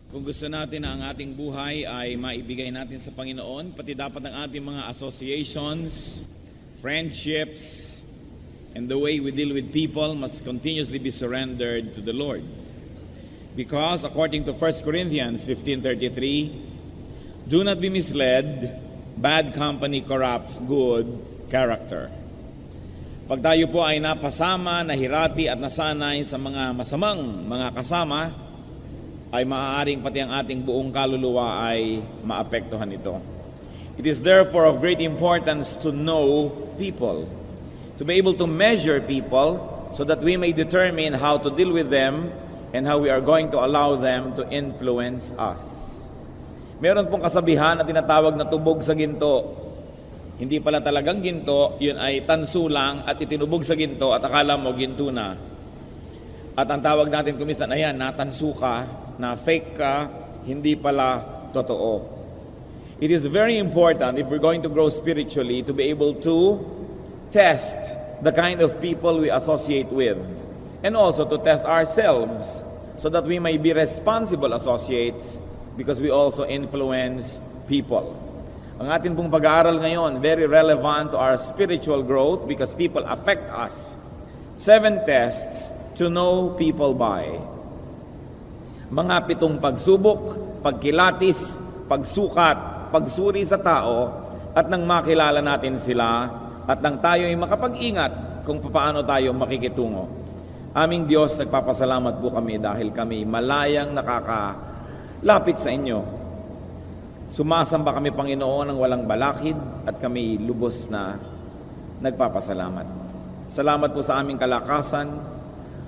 Kung gusto natin na ang ating buhay ay maibigay natin sa Panginoon, pati dapat ang ating mga associations, friendships, and the way we deal with people must continuously be surrendered to the Lord. Because according to 1 Corinthians 15:33, do not be misled, bad company corrupts good character. Pag tayo po ay napasama, nahirati at nasanay sa mga masamang mga kasama, ay maaaring pati ang ating buong kaluluwa ay maapektuhan ito. It is therefore of great importance to know people, to be able to measure people so that we may determine how to deal with them and how we are going to allow them to influence us. Meron pong kasabihan na tinatawag na tubog sa ginto. Hindi pala talagang ginto, yun ay tanso lang at itinubog sa ginto at akala mo ginto na. At ang tawag natin kumisan, ayan, natanso ka, na fake ka, hindi pala totoo. It is very important if we're going to grow spiritually to be able to test the kind of people we associate with and also to test ourselves so that we may be responsible associates because we also influence people. Ang atin pong pag-aaral ngayon, very relevant to our spiritual growth because people affect us. 7 tests to know people by. Mga 7 pagsubok, pagkilatis, pagsukat, pagsuri sa tao, at nang makilala natin sila, at nang tayo ay makapag-ingat kung paano tayo makikitungo. Aming Diyos, nagpapasalamat po kami dahil kami malayang nakakalapit sa inyo. Sumasamba kami, Panginoon, ng walang balakid, at kami lubos na nagpapasalamat. Salamat po sa aming kalakasan.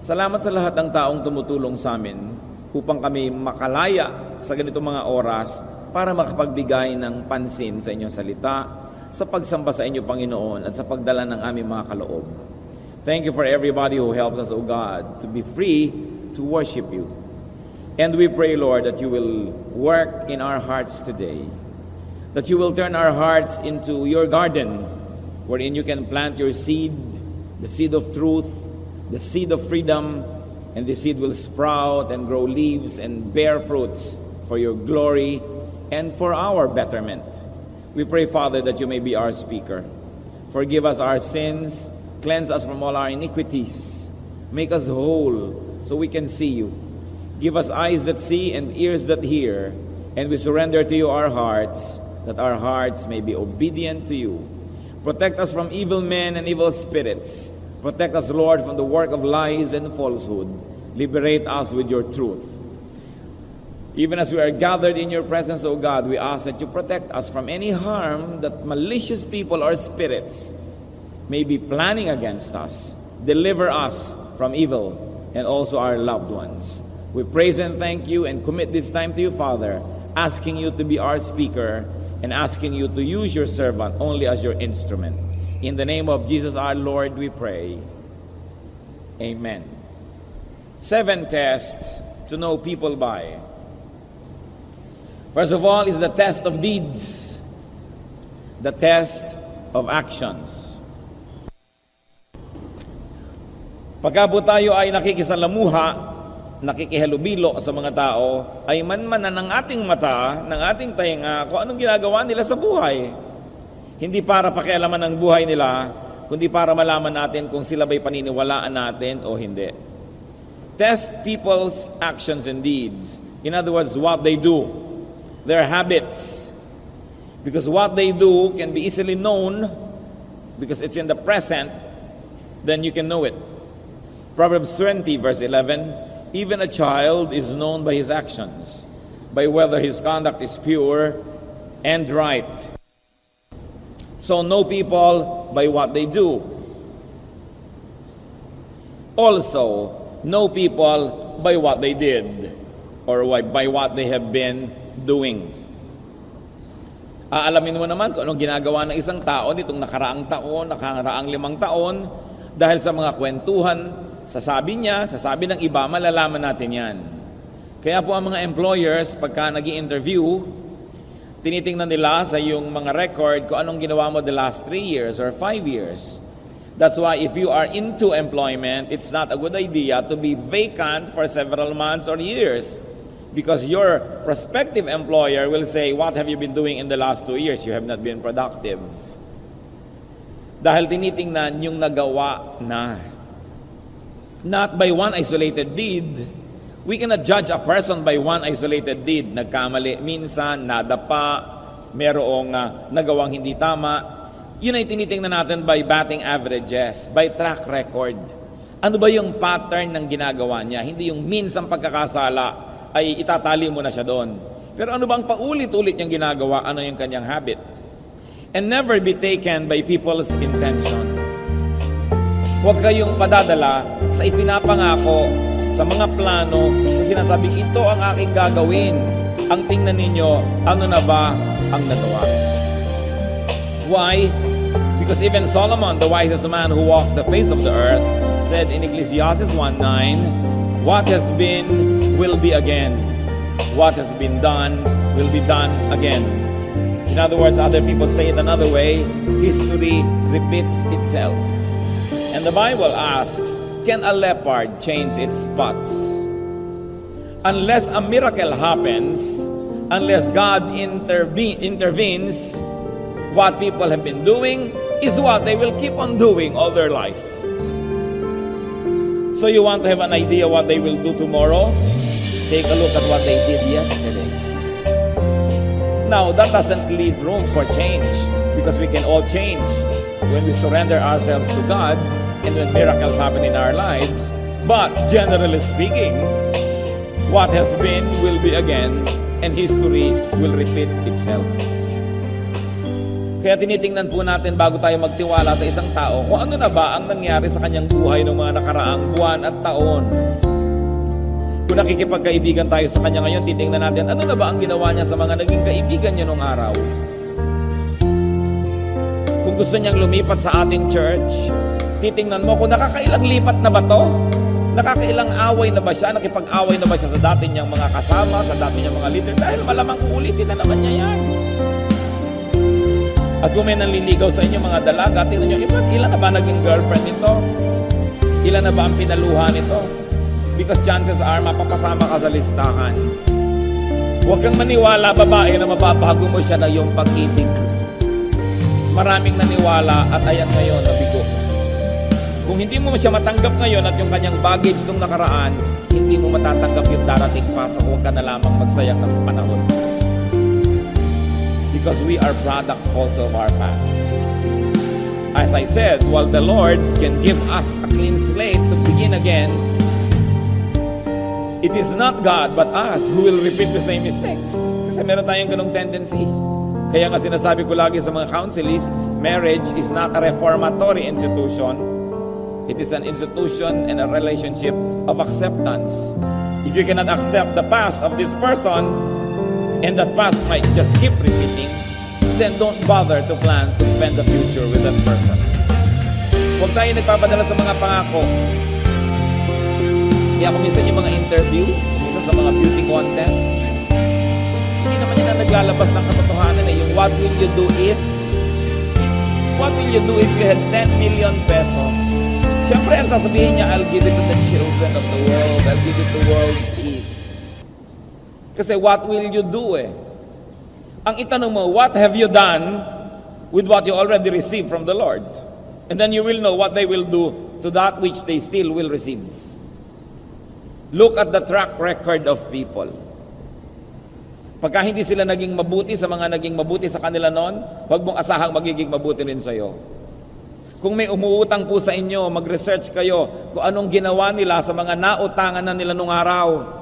Salamat sa lahat ng taong tumutulong sa amin upang kami makalaya sa ganitong mga oras para makapagbigay ng pansin sa inyong salita, sa pagsamba sa inyo, Panginoon, at sa pagdala ng aming mga kaloob. Thank you for everybody who helps us, O God, to be free to worship you. And we pray, Lord, that you will work in our hearts today, that you will turn our hearts into your garden, wherein you can plant your seed, the seed of truth, the seed of freedom, and the seed will sprout and grow leaves and bear fruits for your glory and for our betterment. We pray, Father, that you may be our speaker. Forgive us our sins, cleanse us from all our iniquities, make us whole so we can see you. Give us eyes that see and ears that hear, and we surrender to you our hearts, that our hearts may be obedient to you. Protect us from evil men and evil spirits. Protect us, Lord, from the work of lies and falsehood. Liberate us with your truth. Even as we are gathered in your presence, O God, we ask that you protect us from any harm that malicious people or spirits may be planning against us. Deliver us from evil and also our loved ones. We praise and thank you and commit this time to you, Father, asking you to be our speaker and asking you to use your servant only as your instrument. In the name of Jesus our Lord, we pray. Amen. 7 tests to know people by. First of all is the test of deeds, the test of actions. Pagka po tayo ay nakikisalamuha, nakikihalubilo sa mga tao, ay manmanan ng ating mata, ng ating tainga, kung anong ginagawa nila sa buhay. Hindi para pakialaman ng buhay nila, kundi para malaman natin kung sila ba'y paniniwalaan natin o hindi. Test people's actions and deeds. In other words, what they do, their habits. Because what they do can be easily known, because it's in the present, then you can know it. Proverbs 20 verse 11, even a child is known by his actions, by whether his conduct is pure and right. So know people by what they do. Also, know people by what they did or by what they have been doing. Aalamin mo naman kung anong ginagawa ng isang tao nitong nakaraang 5 taon dahil sa mga kwentuhan, sasabi niya, sasabi ng iba, malalaman natin yan. Kaya po ang mga employers, pagka nag-i-interview, tinitingnan nila sa yung mga record kung anong ginawa mo the last 3 years or 5 years. That's why if you are into employment, it's not a good idea to be vacant for several months or years. Because your prospective employer will say, what have you been doing in the last 2 years? You have not been productive. Dahil tinitingnan yung nagawa na. Not by one isolated deed. We cannot judge a person by one isolated deed. Nagkamali minsan, nadapa, merong nagawang hindi tama. Yun ay tinitingnan natin by batting averages, by track record. Ano ba yung pattern ng ginagawa niya? Hindi yung minsang pagkakasala ay itatali mo na siya doon. Pero ano bang paulit-ulit niyang ginagawa? Ano yung kanyang habit? And never be taken by people's intention. Huwag kayong padadala sa ipinapangako, sa mga plano, sa sinasabing ito ang aking gagawin. Ang tingnan ninyo, ano na ba ang nagawa? Why? Because even Solomon, the wisest man who walked the face of the earth, said in Ecclesiastes 1:9, what has been will be again. What has been done will be done again. In other words, other people say it another way, history repeats itself. And the Bible asks, can a leopard change its spots? Unless a miracle happens, unless God intervenes, what people have been doing is what they will keep on doing all their life. So you want to have an idea what they will do tomorrow? Take a look at what they did yesterday. Now, that doesn't leave room for change because we can all change when we surrender ourselves to God and when miracles happen in our lives. But generally speaking, what has been will be again and history will repeat itself. Kaya tinitingnan po natin bago tayo magtiwala sa isang tao kung ano na ba ang nangyari sa kanyang buhay ng mga nakaraang buwan at taon. Kung nakikipagkaibigan tayo sa kanya ngayon, titingnan natin ano na ba ang ginawa niya sa mga naging kaibigan niya nung araw. Kung gusto niyang lumipat sa ating church, titingnan mo kung nakakailang lipat na ba to? Nakakailang away na ba siya? Nakipag-away na ba siya sa dati niyang mga kasama, sa dati niyang mga leader? Dahil malamang uulitin na naman niya yan. At kung may nanliligaw sa inyo mga dalaga, tingnan nyo, ilan na ba naging girlfriend nito? Ilan na ba ang pinaluha nito? Because chances are, mapapasama ka sa listahan. Huwag kang maniwala, babae, na mababago mo siya na iyong pag-ibig. Maraming naniwala at ayan ngayon, nabigo. Kung hindi mo siya matanggap ngayon at yung kanyang baggage nung nakaraan, hindi mo matatanggap yung darating pa, so huwag ka na lamang magsayang ng panahon. Because we are products also of our past. As I said, while the Lord can give us a clean slate to begin again, it is not God but us who will repeat the same mistakes. Kasi meron tayong ganung tendency. Kaya nga sinasabi ko lagi sa mga counselees, marriage is not a reformatory institution. It is an institution and a relationship of acceptance. If you cannot accept the past of this person, and that past might just keep repeating, then don't bother to plan to spend the future with that person. Huwag tayo nagpapadala sa mga pangako. Kaya kung minsan yung mga interview, minsan sa mga beauty contests, hindi naman yun ang naglalabas ng katotohanan eh. Yung what will you do if you had 10 million pesos? Siyempre, ang sasabihin niya, I'll give it to the children of the world. I'll give it to world peace. Kasi what will you do eh? Ang itanong mo, what have you done with what you already received from the Lord? And then you will know what they will do to that which they still will receive. Look at the track record of people. Pagka hindi sila naging mabuti sa mga naging mabuti sa kanila noon, huwag mong asahang magiging mabuti rin sa'yo. Kung may umuutang po sa inyo, mag-research kayo kung anong ginawa nila sa mga nautangan na nila nung araw.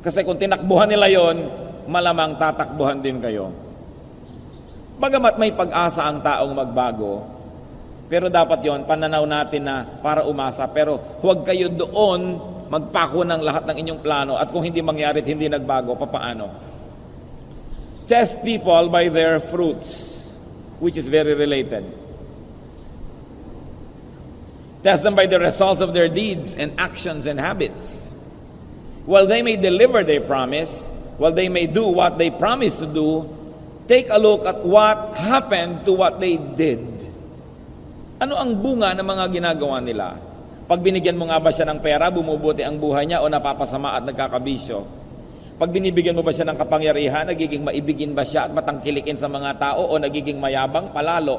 Kasi kung tinakbuhan nila yon, malamang tatakbuhan din kayo. Bagamat may pag-asa ang taong magbago, pero dapat yon pananaw natin na para umasa. Pero huwag kayo doon magpako ng lahat ng inyong plano at kung hindi mangyari at hindi nagbago, papaano? Test people by their fruits, which is very related. Test them by the results of their deeds and actions and habits. While they may deliver their promise, while they may do what they promise to do, take a look at what happened to what they did. Ano ang bunga ng mga ginagawa nila? Pag binigyan mo nga ba siya ng pera, bumubuti ang buhay niya o napapasama at nagkakabisyo? Pag binibigyan mo ba siya ng kapangyarihan, nagiging maibigin ba siya at matangkilikin sa mga tao o nagiging mayabang? Palalo.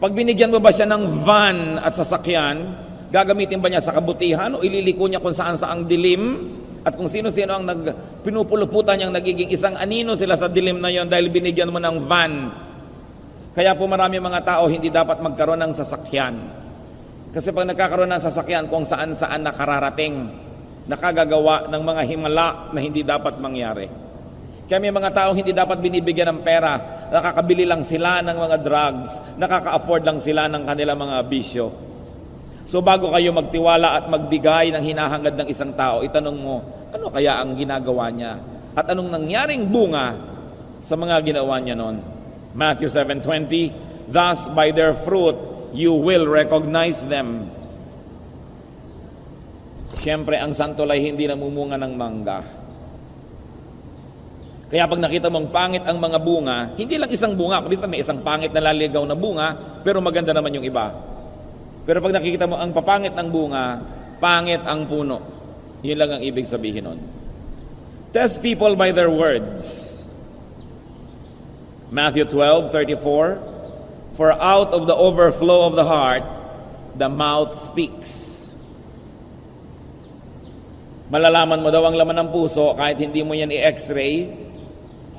Pag binigyan mo ba siya ng van at sasakyan, gagamitin ba niya sa kabutihan o ililiko niya kung saan saang dilim? At kung sino-sino ang pinupuluputan niyang nagiging isang anino sila sa dilim na yon dahil binigyan mo ng van. Kaya po marami mga tao hindi dapat magkaroon ng sasakyan. Kasi pag nagkakaroon ng sasakyan kung saan-saan nakararating, nakagagawa ng mga himala na hindi dapat mangyari. Kaya may mga taong hindi dapat binibigyan ng pera, nakakabili lang sila ng mga drugs, nakaka-afford lang sila ng kanilang mga bisyo. So bago kayo magtiwala at magbigay ng hinahangad ng isang tao, itanong mo, ano kaya ang ginagawa niya? At anong nangyaring bunga sa mga ginawa niya noon? Matthew 7:20, thus by their fruit you will recognize them. Siyempre, ang santol ay hindi namumunga ng mangga. Kaya pag nakita mong pangit ang mga bunga, hindi lang isang bunga, kundi may isang pangit na laligaw na bunga, pero maganda naman yung iba. Pero pag nakikita mo ang papangit ng bunga, pangit ang puno. Yun lang ang ibig sabihin nun. Test people by their words. Matthew 12:34, for out of the overflow of the heart, the mouth speaks. Malalaman mo daw ang laman ng puso kahit hindi mo yan i-x-ray,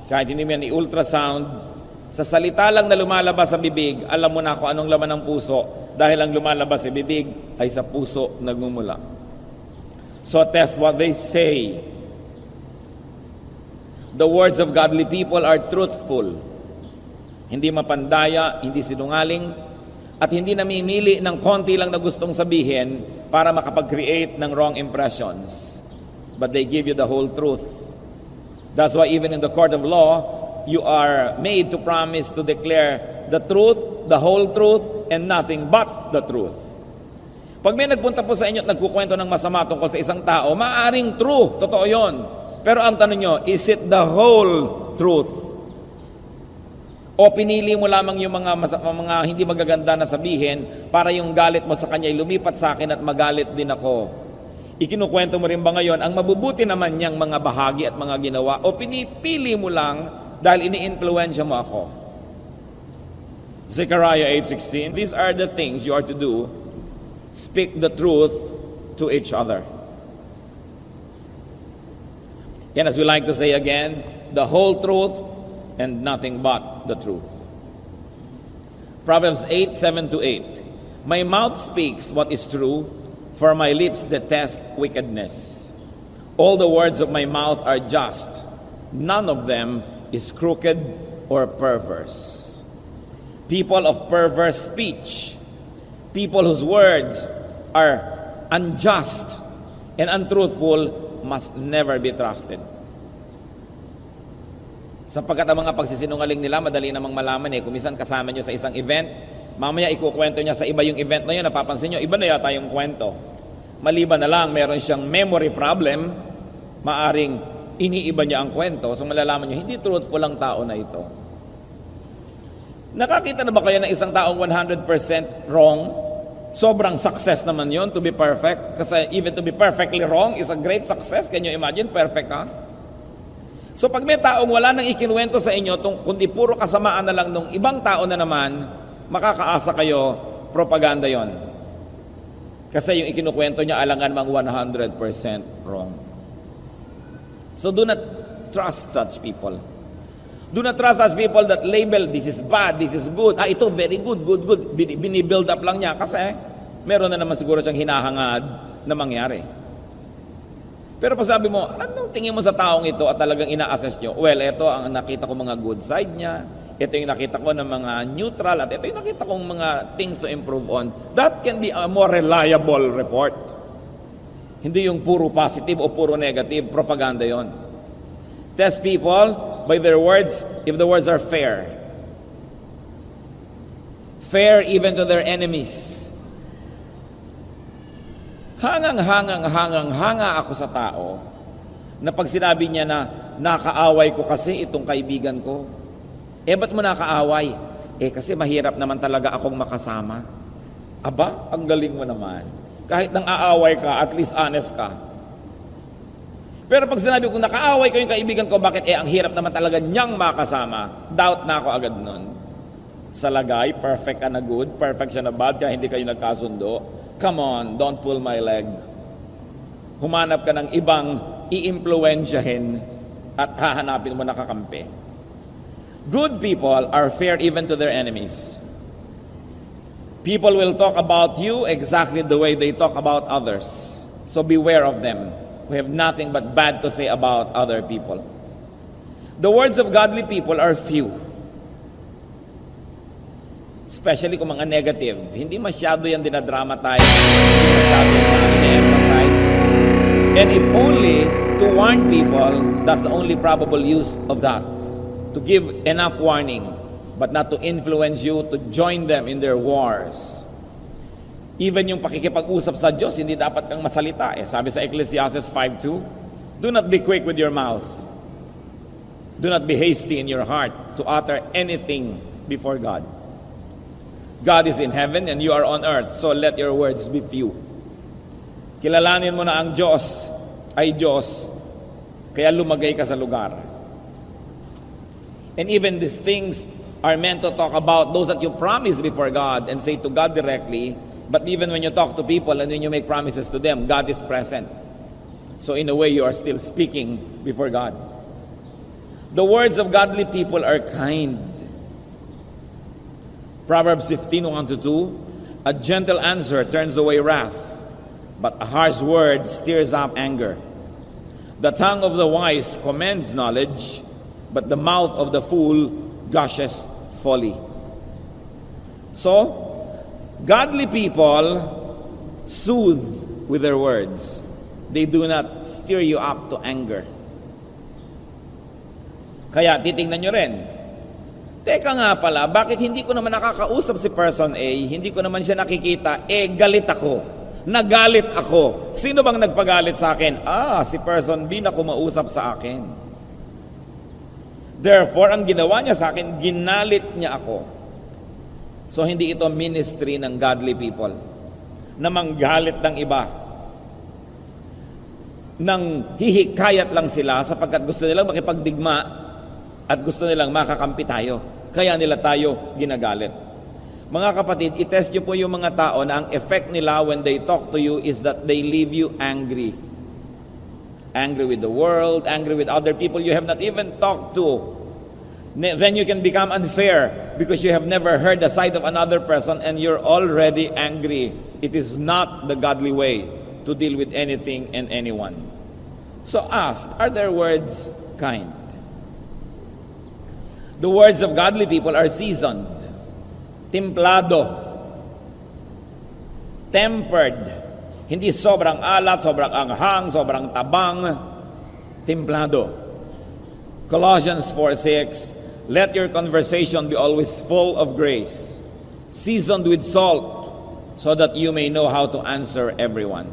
kahit hindi mo yan i-ultrasound. Sa salita lang na lumalabas sa bibig, alam mo na kung anong laman ng puso dahil ang lumalabas sa bibig ay sa puso nagmumula. So test what they say. The words of godly people are truthful. Hindi mapandaya, hindi sinungaling, at hindi namimili ng konti lang na gustong sabihin para makapag-create ng wrong impressions. But they give you the whole truth. That's why even in the court of law, you are made to promise to declare the truth, the whole truth, and nothing but the truth. Pag may nagpunta po sa inyo at nagkukwento ng masama tungkol sa isang tao, maaaring true, totoo yon. Pero ang tanong nyo, is it the whole truth? O pinili mo lamang yung mga hindi magaganda na sabihin para yung galit mo sa kanya ay lumipat sa akin at magalit din ako? Ikinukwento mo rin ba ngayon ang mabubuti naman niyang mga bahagi at mga ginawa o pinipili mo lang dahil ini-influensya mo ako? Zechariah 8:16, these are the things you are to do. Speak the truth to each other. And as we like to say again, the whole truth and nothing but the truth. Proverbs 8:7-8. My mouth speaks what is true, for my lips detest wickedness. All the words of my mouth are just. None of them is crooked or perverse. People of perverse speech, people whose words are unjust and untruthful, must never be trusted. Sapagkat ang mga pagsisinungaling nila, madali namang malaman eh. Kung minsan kasama nyo sa isang event, mamaya ikukwento niya sa iba yung event na yun, napapansin nyo, iba na yata yung kwento. Maliban na lang, meron siyang memory problem, maaring iniiba niya ang kwento, so malalaman nyo, hindi truthful ang tao na ito. Nakakita na ba kayo ng isang taong 100% wrong? Sobrang success naman yon to be perfect. Kasi even to be perfectly wrong is a great success. Can you imagine? Perfect ka? So pag may taong wala nang ikinuwento sa inyo, kundi puro kasamaan na lang nung ibang tao na naman, makakaasa kayo, propaganda yon. Kasi yung ikinukwento niya alangan mang 100% wrong. So do not trust such people. Do not trust such people that label, this is bad, this is good. Ito very good, good. Binibuild up lang niya kasi meron na naman siguro siyang hinahangad na mangyari. Pero pag sabi mo, anong tingin mo sa taong ito at talagang ina-assess nyo? Well, ito ang nakita ko mga good side niya, ito yung nakita ko ng mga neutral, at ito yung nakita kong mga things to improve on. That can be a more reliable report. Hindi yung puro positive o puro negative, propaganda yon. Test people by their words, if the words are fair. Fair even to their enemies. Hanga ako sa tao na pag sinabi niya na nakaaway ko kasi itong kaibigan ko. Ba't mo nakaaway? Kasi mahirap naman talaga akong makasama. Aba, ang galing mo naman. Kahit nang aaway ka, at least honest ka. Pero pag sinabi ko, nakaaway kayong kaibigan ko, bakit? Ang hirap naman talaga niyang makasama. Doubt na ako agad nun. Sa lagay, perfect ka na good, perfect siya na bad, kaya hindi kayo nagkasundo. Come on, don't pull my leg. Humanap ka ng ibang i-impluensyahin at hahanapin mo nakakampi. Good people are fair even to their enemies. People will talk about you exactly the way they talk about others. So beware of them who have nothing but bad to say about other people. The words of godly people are few. Especially kung mga negative. Hindi masyado yan dinadramatize. Hindi masyado i-emphasize. And if only to warn people, that's the only probable use of that. To give enough warning, but not to influence you to join them in their wars. Even yung pakikipag-usap sa Diyos, hindi dapat kang masalita. Sabi sa Ecclesiastes 5:2, do not be quick with your mouth. Do not be hasty in your heart to utter anything before God. God is in heaven and you are on earth, so let your words be few. Kilalanin mo na ang Diyos ay Diyos, kaya lumagay ka sa lugar. And even these things are meant to talk about those that you promise before God and say to God directly. But even when you talk to people and when you make promises to them, God is present. So in a way, you are still speaking before God. The words of godly people are kind. Proverbs 15:1-2, a gentle answer turns away wrath, but a harsh word stirs up anger. The tongue of the wise commends knowledge, but the mouth of the fool gushes folly. So, godly people soothe with their words. They do not stir you up to anger. Kaya titingnan nyo rin, teka nga pala, bakit hindi ko naman nakakausap si person A, hindi ko naman siya nakikita, galit ako, nagalit ako. Sino bang nagpagalit sa akin? Si person B na kumausap sa akin. Therefore, ang ginawa niya sa akin, ginalit niya ako. So, hindi ito ministry ng godly people na manggalit ng iba. Nang hihikayat lang sila sapagkat gusto nilang makipagdigma at gusto nilang makakampi tayo. Kaya nila tayo ginagalit. Mga kapatid, itest nyo po yung mga tao na ang effect nila when they talk to you is that they leave you angry. Angry with the world, angry with other people you have not even talked to. Then you can become unfair because you have never heard the side of another person and you're already angry. It is not the godly way to deal with anything and anyone. So ask, are their words kind? The words of godly people are seasoned, templado, tempered. Hindi sobrang alat, sobrang anghang, sobrang tabang, templado. Colossians 4:6, let your conversation be always full of grace, seasoned with salt, so that you may know how to answer everyone.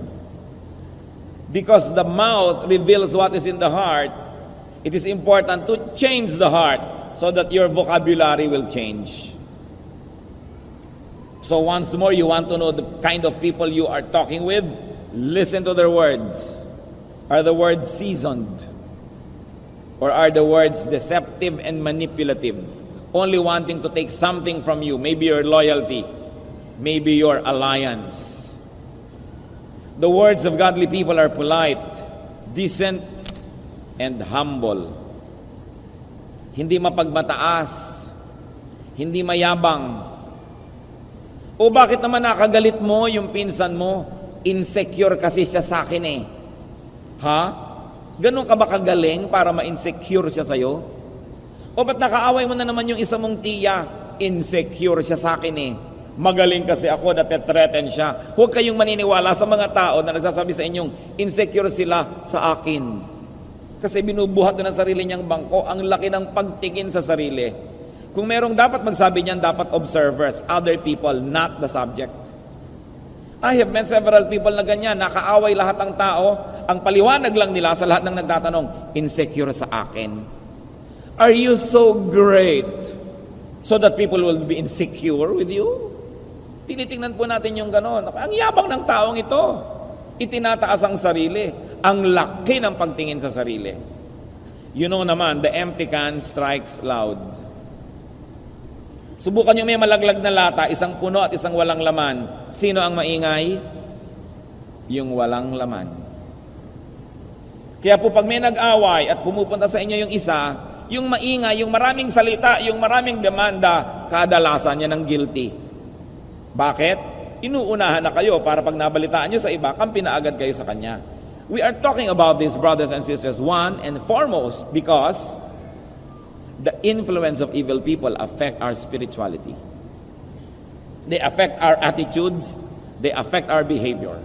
Because the mouth reveals what is in the heart, it is important to change the heart so that your vocabulary will change. So once more, you want to know the kind of people you are talking with? Listen to their words. Are the words seasoned? Or are the words deceptive and manipulative? Only wanting to take something from you. Maybe your loyalty. Maybe your alliance. The words of godly people are polite, decent, and humble. Hindi mapagmataas. Hindi mayabang. O bakit naman nakagalit mo yung pinsan mo? Insecure kasi siya sa akin eh. Ha? Ganun ka ba kagaling para ma-insecure siya sa'yo? O ba't nakaaway mo na naman yung isa mong tiya? Insecure siya sa akin eh. Magaling kasi ako, natetreten siya. Huwag kayong maniniwala sa mga tao na nagsasabi sa inyong insecure sila sa akin. Kasi binubuhat na ng sarili niyang bangko, ang laki ng pagtingin sa sarili. Kung merong dapat magsabi niyan, dapat observers, other people, not the subject. I have met several people na ganyan, nakaaway lahat ng tao, ang paliwanag lang nila sa lahat ng nagtatanong, insecure sa akin. Are you so great so that people will be insecure with you? Tinitingnan po natin yung ganon. Ang yabang ng taong ito. Itinataas ang sarili. ang laki ng pagtingin sa sarili. You know naman, the empty can strikes loud. Subukan nyo may malaglag na lata, isang puno at isang walang laman. Sino ang maingay? Yung walang laman. Kaya po pag may nag-away at pumupunta sa inyo yung isa, yung maingay, yung maraming salita, yung maraming demanda, kadalasan yan ng guilty. Bakit? Inuunahan na kayo para pag nabalitaan nyo sa iba, kampi na agad kayo sa kanya. We are talking about this, brothers and sisters, one and foremost, because the influence of evil people affect our spirituality. They affect our attitudes, they affect our behavior.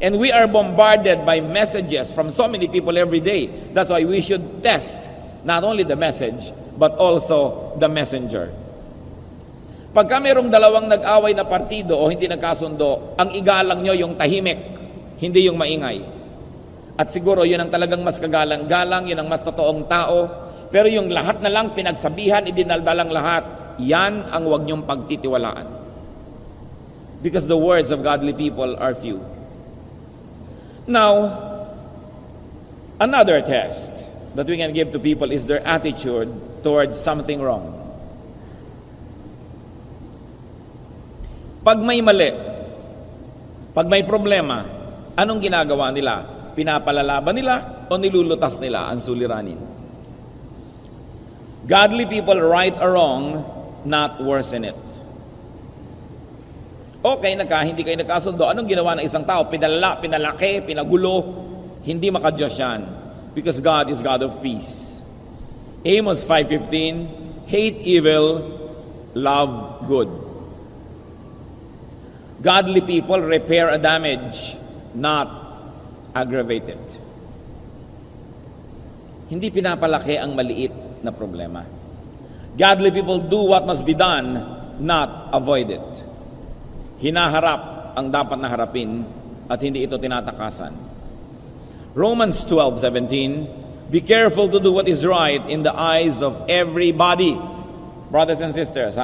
And we are bombarded by messages from so many people every day. That's why we should test not only the message, but also the messenger. Pagka mayroong dalawang nag-away na partido o hindi nagkasundo, ang igalang nyo yung tahimik, hindi yung maingay. At siguro yun ang talagang mas kagalang-galang, yun ang mas totoong tao. Pero yung lahat na lang pinagsabihan, idinaldalang lahat, yan ang huwag nyong pagtitiwalaan. Because the words of godly people are few. Now, another test that we can give to people is their attitude towards something wrong. Pag may mali, pag may problema, anong ginagawa nila? Pinapalalaban nila o nilulutas nila ang suliranin? Godly people right a wrong, not worsen it. Okay, hindi kayo nagkasundo. Anong ginawa ng isang tao? Pinalaki, pinagulo. Hindi makadiyos yan. Because God is God of peace. Amos 5:15, hate evil, love good. Godly people repair a damage, not aggravate it. Hindi pinapalaki ang maliit na problema. Godly people do what must be done, not avoid it. Hinaharap ang dapat na harapin at hindi ito tinatakasan. Romans 12:17, be careful to do what is right in the eyes of everybody. Brothers and sisters,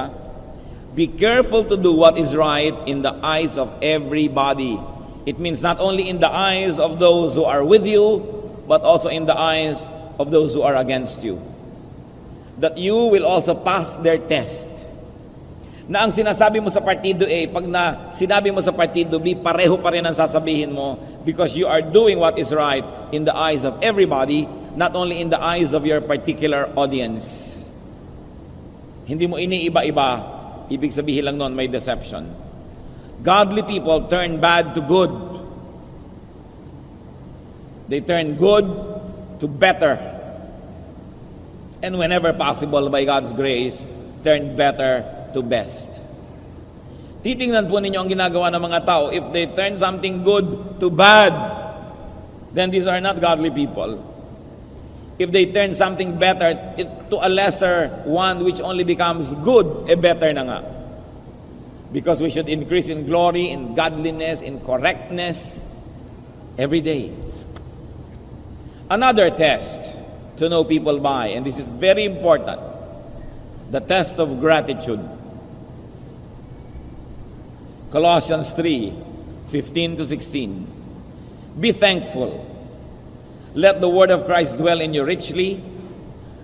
be careful to do what is right in the eyes of everybody. It means not only in the eyes of those who are with you, but also in the eyes of those who are against you. That you will also pass their test. Na ang sinasabi mo sa partido A, pag na sinabi mo sa partido B, pareho pa rin ang sasabihin mo because you are doing what is right in the eyes of everybody, not only in the eyes of your particular audience. Hindi mo iniiba-iba, ibig sabihin lang nun may deception. Godly people turn bad to good. They turn good to better. And whenever possible, by God's grace, turn better to best. Titingnan po ninyo ang ginagawa ng mga tao. If they turn something good to bad, then these are not godly people. If they turn something better to a lesser one which only becomes good, better na nga. Because we should increase in glory, in godliness, in correctness every day. Another test to know people by, and this is very important, the test of gratitude. Colossians 3:15-16. Be thankful. Let the word of Christ dwell in you richly,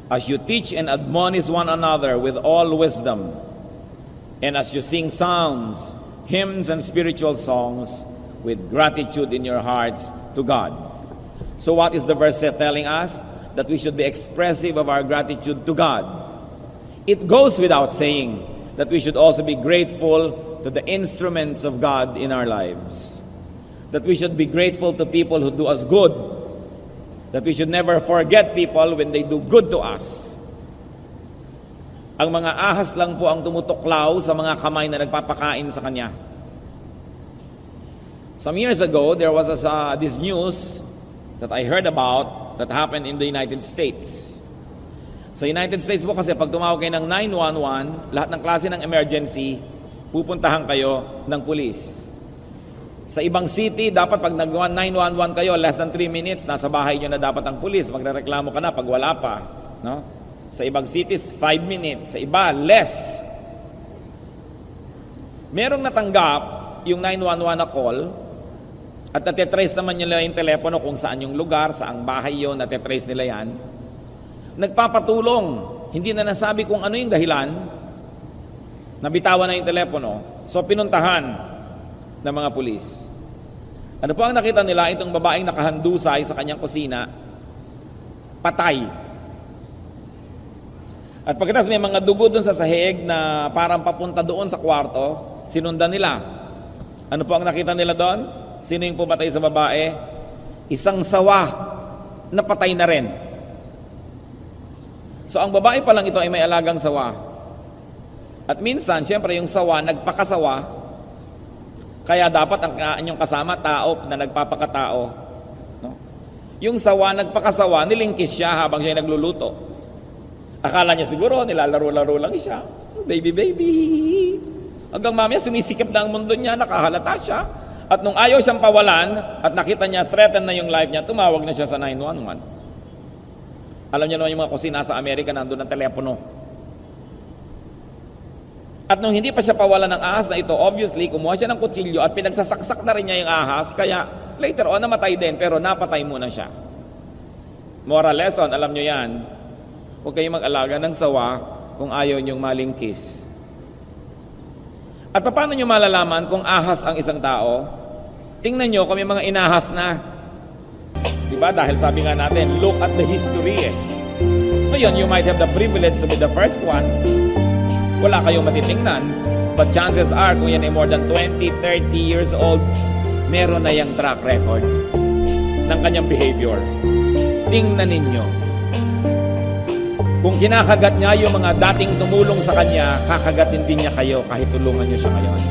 as you teach and admonish one another with all wisdom, and as you sing psalms, hymns, and spiritual songs with gratitude in your hearts to God. So what is the verse telling us? That we should be expressive of our gratitude to God. It goes without saying that we should also be grateful to the instruments of God in our lives. That we should be grateful to people who do us good. That we should never forget people when they do good to us. Ang mga ahas lang po ang tumutuklaw sa mga kamay na nagpapakain sa kanya. Some years ago, there was this news that I heard about that happened in the United States. Sa United States po kasi pag tumawag kayo ng 911, lahat ng klase ng emergency, pupuntahan kayo ng pulis. Sa ibang city, dapat pag nag-911 kayo, less than 3 minutes, nasa bahay nyo na dapat ang pulis. Magrereklamo ka na pag wala pa. No? Sa ibang cities, 5 minutes. Sa iba, less. Merong natanggap yung 911 na call at natitrace naman nila yung telepono kung saan yung lugar, saang bahay yun, natitrace nila yan, nagpapatulong, hindi na nasabi kung ano yung dahilan, nabitawan na yung telepono, so pinuntahan ng mga pulis. Ano po ang nakita nila? Itong babaeng nakahandusay sa kanyang kusina, patay. At pagkatapos may mga dugo doon sa sahig na parang papunta doon sa kwarto, sinundan nila. Ano po ang nakita nila doon? Sino yung pumatay sa babae? Isang sawa na patay na rin. So ang babae pa lang ito ay may alagang sawa. At minsan, siyempre yung sawa, nagpakasawa. Kaya dapat ang inyong kasama, tao na nagpapakatao. No? Yung sawa, nagpakasawa, nilingkis siya habang siya nagluluto. Akala niya siguro, nilalaro-laro lang siya. Baby, baby. Hanggang mamaya, sumisikip na ang mundo niya, nakahalata siya. At nung ayaw siyang pawalan, at nakita niya, threatened na yung life niya, tumawag na siya sa 911. Alam niyo naman yung mga kusina sa Amerika, nandun ang telepono. At nung hindi pa siya pawalan ng ahas na ito, obviously, kumuha siya ng kutsilyo at pinagsasaksak na rin niya yung ahas, kaya later on, namatay din, pero napatay muna siya. Moral lesson, alam niyo yan, huwag kayong mag-alaga ng sawa kung ayaw niyong malingkis. At paano nyo malalaman kung ahas ang isang tao? Tingnan nyo kung may mga inahas na. Diba? Dahil sabi nga natin, look at the history eh. Ngayon, you might have the privilege to be the first one. Wala kayong matitingnan. But chances are, kung yan ay more than 20, 30 years old, meron na yung track record ng kanyang behavior. Tingnan ninyo. Kung kinakagat niya yung mga dating tumulong sa kanya, kakagatin din niya kayo kahit tulungan niyo siya ngayon.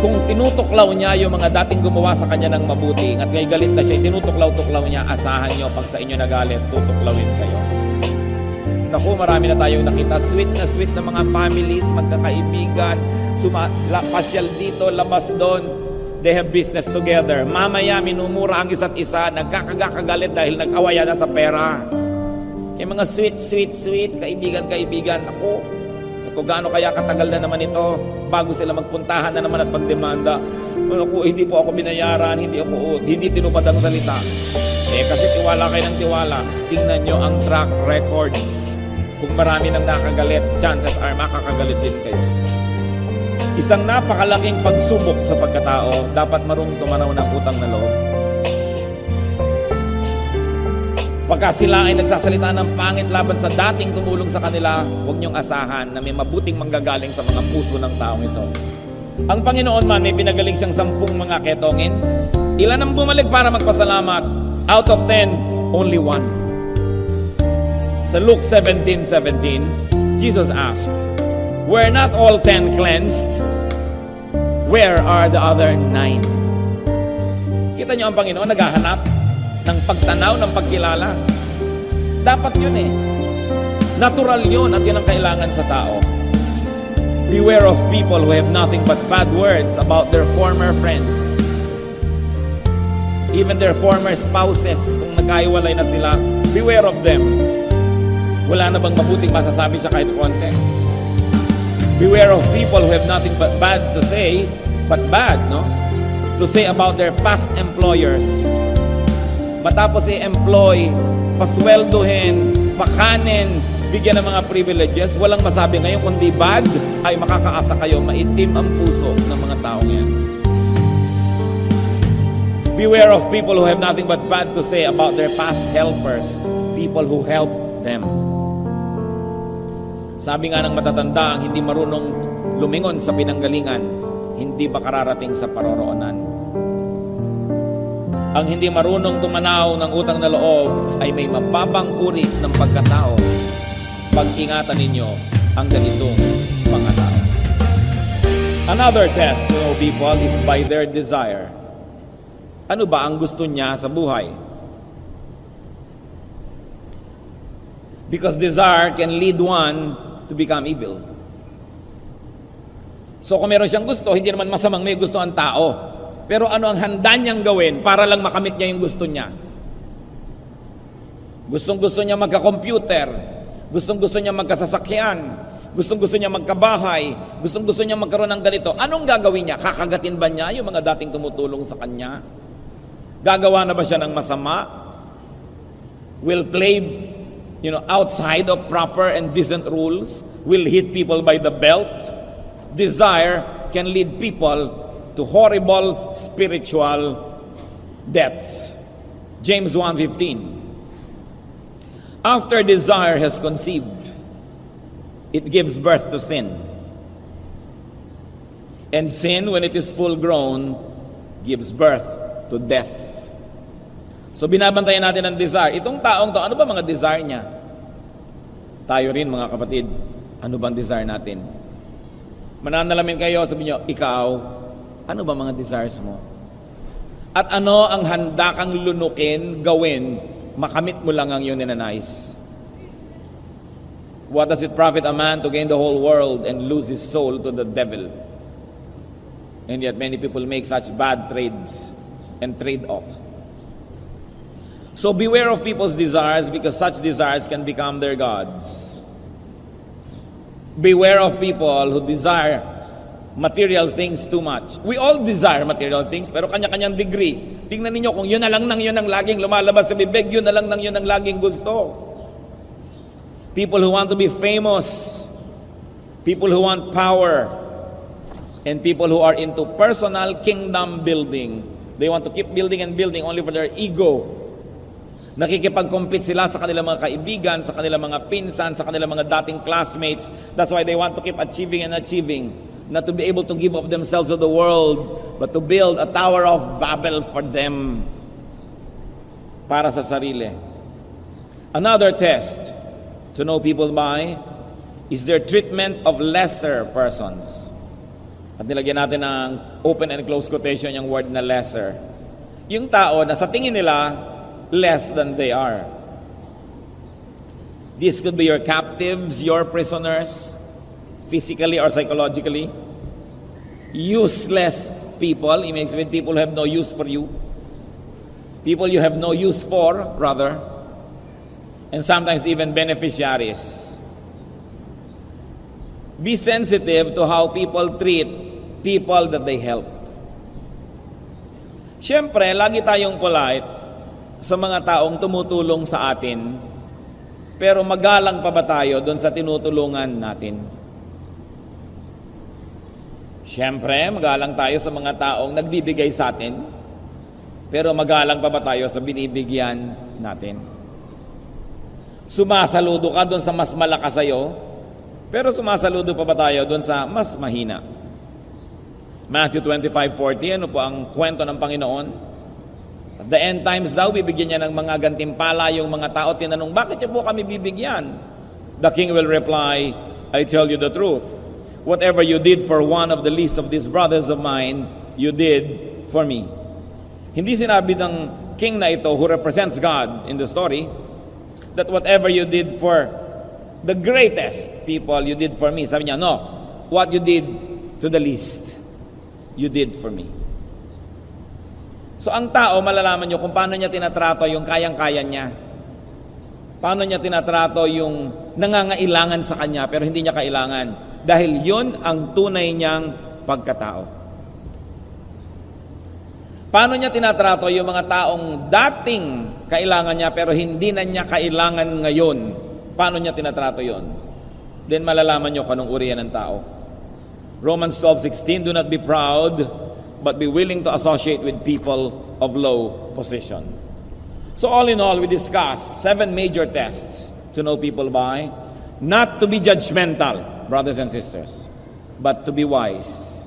Kung tinutuklaw niya yung mga dating gumawa sa kanya ng mabuti at ngay galit na siya, tinutuklaw-tuklaw niya, asahan niyo pag sa inyo nagalit, tutuklawin kayo. Naku, marami na tayong nakita, sweet na mga families, magkakaibigan, pasyal dito, labas doon. They have business together. Mamaya, minumura ang isa't isa, nagkakagalit dahil nag-awaya na sa pera. Kaya mga sweet, kaibigan. Ako, gaano kaya katagal na naman ito bago sila magpuntahan na naman at pagdemanda. Ako, hindi po ako binayaran, hindi tinupad ang salita. Kasi tiwala kayo ng tiwala. Tingnan nyo ang track record. Kung marami nang nakagalit, chances are makakagalit din kayo. Isang napakalaking pagsubok sa pagkatao, dapat marunong tumanaw ng utang na loob. Pagka sila ay nagsasalita ng pangit laban sa dating tumulong sa kanila, huwag niyong asahan na may mabuting manggagaling sa mga puso ng taong ito. Ang Panginoon man, may pinagaling siyang 10 mga ketongin. Ilan ang bumalik para magpasalamat? Out of 10, only 1. Sa Luke 17:17, Jesus asked, "Were not all 10 cleansed? Where are the other 9? Kita niyo ang Panginoon naghahanap ng pagtanaw, ng pagkilala. Dapat yun eh. Natural yun at yun ang kailangan sa tao. Beware of people who have nothing but bad words about their former friends. Even their former spouses, kung nagkaiwalay na sila, beware of them. Wala na bang mabuting masasabi sa kahit konti? Beware of people who have nothing but bad to say, to say about their past employers. Matapos i-employ, pasweldohin, pakanin, bigyan ng mga privileges, walang masabi ngayon kundi bad, ay makakaasa kayo, maitim ang puso ng mga taong yan. Beware of people who have nothing but bad to say about their past helpers, people who help them. Sabi nga ng matatanda, ang hindi marunong lumingon sa pinanggalingan, hindi makararating sa paroroonan. Ang hindi marunong tumanaw ng utang na loob ay may mababang uri ng pagkatao. Pag-ingatan ninyo ang ganitong mga tao. Another test to know people is by their desire. Ano ba ang gusto niya sa buhay? Because desire can lead one to become evil. So kung meron siyang gusto, hindi naman masamang may gusto ang tao. Pero ano ang handa niyang gawin para lang makamit niya yung gusto niya? Gustong-gusto niya magka-computer. Gustong-gusto niya magkasasakyan. Gustong-gusto niya magkabahay, gustong-gusto niya magkaroon ng ganito. Anong gagawin niya? Kakagatin ba niya yung mga dating tumutulong sa kanya? Gagawa na ba siya ng masama? Will play, outside of proper and decent rules? Will hit people by the belt? Desire can lead people to horrible spiritual deaths. James 1:15. After desire has conceived, it gives birth to sin. And sin, when it is full grown, gives birth to death. So binabantayan natin ang desire. Itong taong to, ano ba mga desire niya? Tayo rin mga kapatid, ano bang desire natin? Mananalamin kayo, sabi niyo, ikaw, ano ba mga desires mo? At ano ang handa kang lunukin, gawin, makamit mo lang ang iyong ninanais? What does it profit a man to gain the whole world and lose his soul to the devil? And yet many people make such bad trades and trade off. So beware of people's desires, because such desires can become their gods. Beware of people who desire material things too much. We all desire material things, pero kanya-kanyang degree. Tingnan ninyo kung yun na lang nang yun ang laging lumalabas sa bibig, yun na lang nang yun ang laging gusto. People who want to be famous, people who want power, and people who are into personal kingdom building. They want to keep building and building only for their ego. Nakikipag-compete sila sa kanilang mga kaibigan, sa kanilang mga pinsan, sa kanilang mga dating classmates. That's why they want to keep achieving and achieving. Not to be able to give up themselves to the world, but to build a tower of Babel for them. Para sa sarili. Another test to know people by is their treatment of lesser persons. At nilagyan natin ng open and close quotation yung word na lesser. Yung tao na sa tingin nila, less than they are. This could be your captives, your prisoners, physically or psychologically. Useless people, it makes with people who have no use for you. People you have no use for, rather. And sometimes even beneficiaries. Be sensitive to how people treat people that they help. Siyempre, lagi tayong polite sa mga taong tumutulong sa atin, pero magalang pa ba tayo doon sa tinutulungan natin? Siyempre, magalang tayo sa mga taong nagbibigay sa atin, pero magalang pa ba tayo sa binibigyan natin? Sumasaludo ka doon sa mas malakas sa'yo, pero sumasaludo pa ba tayo doon sa mas mahina? Matthew 25:40, ano po ang kwento ng Panginoon? At the end times daw, bibigyan niya ng mga gantimpala yung mga tao. Tinanong, bakit niyo po kami bibigyan? The king will reply, I tell you the truth. Whatever you did for one of the least of these brothers of mine, you did for me. Hindi sinabi ng king na ito, who represents God in the story, that whatever you did for the greatest people, you did for me. Sabi niya, no, what you did to the least, you did for me. So ang tao, malalaman nyo kung paano niya tinatrato yung kayang-kaya niya. Paano niya tinatrato yung nangangailangan sa kanya pero hindi niya kailangan. Dahil yun ang tunay niyang pagkatao. Paano niya tinatrato yung mga taong dating kailangan niya pero hindi na niya kailangan ngayon? Paano niya tinatrato yun? Then malalaman nyo kung anong uri yan ng tao. Romans 12:16, do not be proud, but be willing to associate with people of low position. So all in all, we discussed 7 major tests to know people by. Not to be judgmental, brothers and sisters, but to be wise.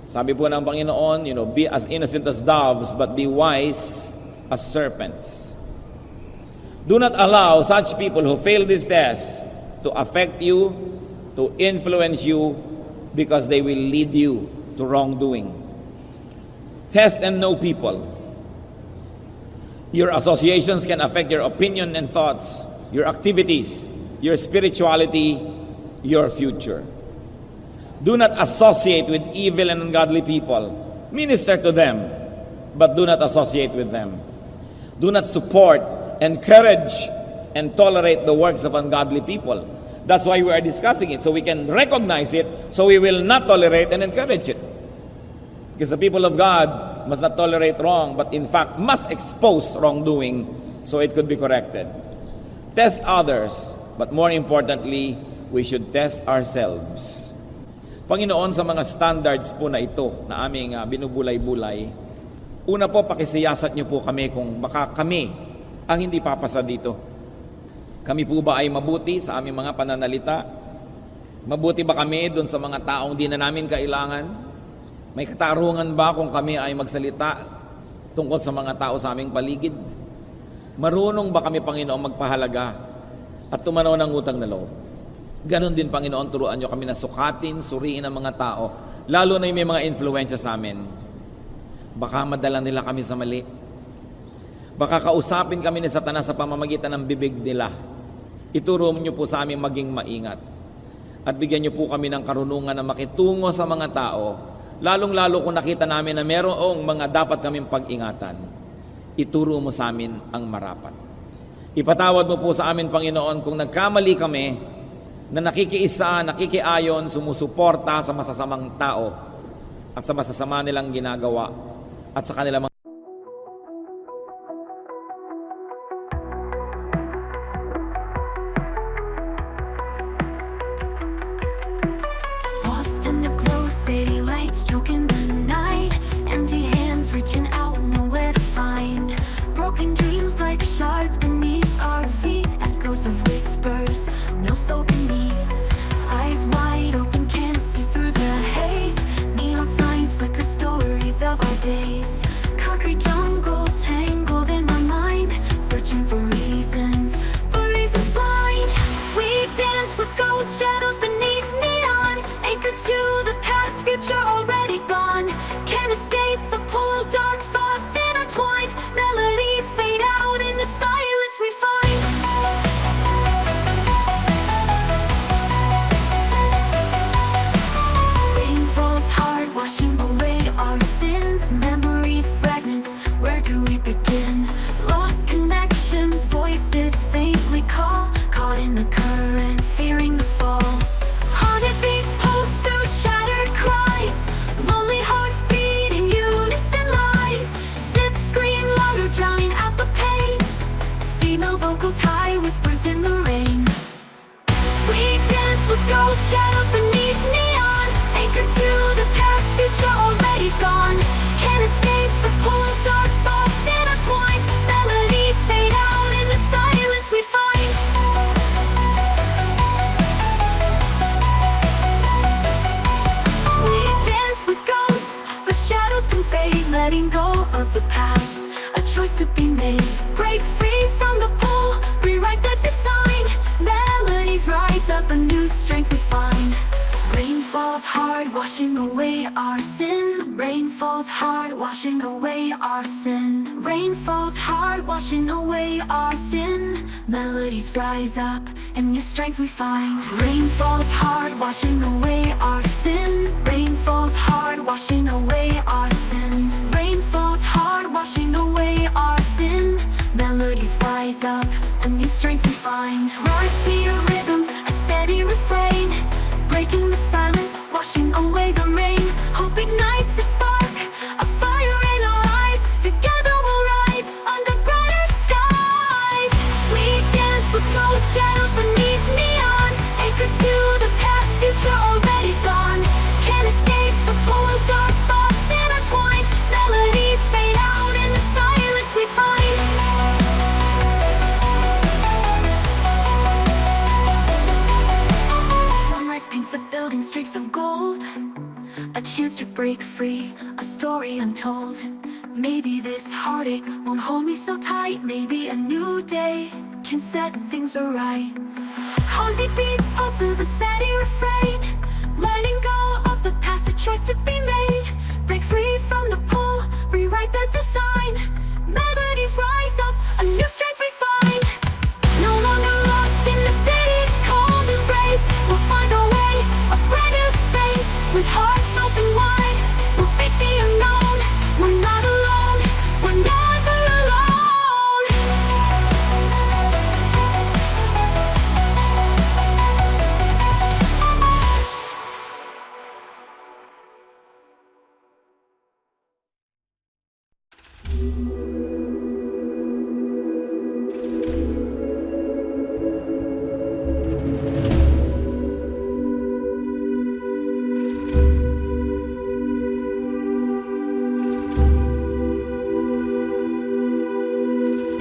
Sabi po ng Panginoon, be as innocent as doves, but be wise as serpents. Do not allow such people who fail this test to affect you, to influence you, because they will lead you to wrongdoing. Test and know people. Your associations can affect your opinion and thoughts, your activities, your spirituality, your future. Do not associate with evil and ungodly people. Minister to them, but do not associate with them. Do not support, encourage, and tolerate the works of ungodly people. That's why we are discussing it, so we can recognize it, so we will not tolerate and encourage it. Because the people of God must not tolerate wrong, but in fact must expose wrongdoing so it could be corrected. Test others, but more importantly, we should test ourselves. Panginoon, sa mga standards po na ito na aming binubulay-bulay, una po, pakisiyasat niyo po kami kung baka kami ang hindi papasa dito. Kami po ba ay mabuti sa aming mga pananalita? Mabuti ba kami doon sa mga taong di na namin kailangan? May katarungan ba kung kami ay magsalita tungkol sa mga tao sa aming paligid? Marunong ba kami, Panginoon, magpahalaga at tumanaw ng utang na loob? Ganon din, Panginoon, turuan niyo kami na sukatin, suriin ang mga tao, lalo na yung may mga influensya sa amin. Baka madala nila kami sa mali. Baka kausapin kami ni Satanas sa pamamagitan ng bibig nila. Ituro niyo po sa amin maging maingat. At bigyan niyo po kami ng karunungan na makitungo sa mga tao, lalong-lalo kung nakita namin na merong mga dapat kaming pag-ingatan. Ituro mo sa amin ang marapat. Ipatawad mo po sa amin, Panginoon, kung nagkamali kami, na nakikiisa, nakikiayon, sumusuporta sa masasamang tao at sa masasama nilang ginagawa at sa kanilang mga Lost in the glow, city lights choking the night. Empty hands reaching out, nowhere to find. Broken dreams like shards beneath our feet. Echoes of whispers, no soul can meet. Eyes wide open, can't see through the haze. Neon signs flicker, stories of our days. Concrete jungle tangled in my mind, searching for reasons, but reasons blind. We dance with ghost shadows beneath neon, anchored to the past, future already gone. Can't escape the pull, dark thoughts intertwined. Melodies fade out in the silence we find. Rain falls hard, washing away our sins. Memory fragments, where do we begin? Lost connections, voices faintly call. Caught in the current, fearing the fall. Haunted beats pulse through shattered cries. Lonely hearts beating unison lies. Sit scream louder, drowning out the pain. Female vocals high, whispers in the rain. We dance with ghost shadows beneath neon, anchored to the past, future already gone. Can't escape the pull, dark thoughts intertwined. Melodies fade out in the silence we find. We dance with ghosts, but shadows can fade. Letting go of the past, a choice to be made. Break free from the pull, rewrite the design. Melodies rise up, a new strength we find. Rain falls hard, washing away our sin. Rain falls hard, washing away our sin. Rain falls hard, washing away our sin. Melodies rise up, and new strength we find. Rain falls hard, washing away our sin. Rain falls hard, washing away our sins. Rain falls hard, washing away our sin. Melodies rise up, a new strength we find. Heartbeat, a rhythm, a steady refrain. Breaking the silence, washing away the rain. Hope ignites a spark, a fire in our eyes. Together we'll rise under brighter skies. We dance with ghost shadows beneath neon, anchored to the past, future already gone. Can't escape the pull, dark thoughts intertwined. Melodies fade out in the silence we find. Sunrise paints the building streaks of gold, a chance to break free, a story untold. Maybe this heartache won't hold me so tight. Maybe a new day can set things right. Haunted beats pulse through the steady refrain. Letting go of the past, a choice to be made. Break free from the pull, rewrite the design. Melodies rise up, a new strength we find. No longer lost in the city's cold embrace. We'll find our way, a brand new space. With hearts open wide, we'll face the unknown. We're not alone, we're never alone.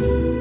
you.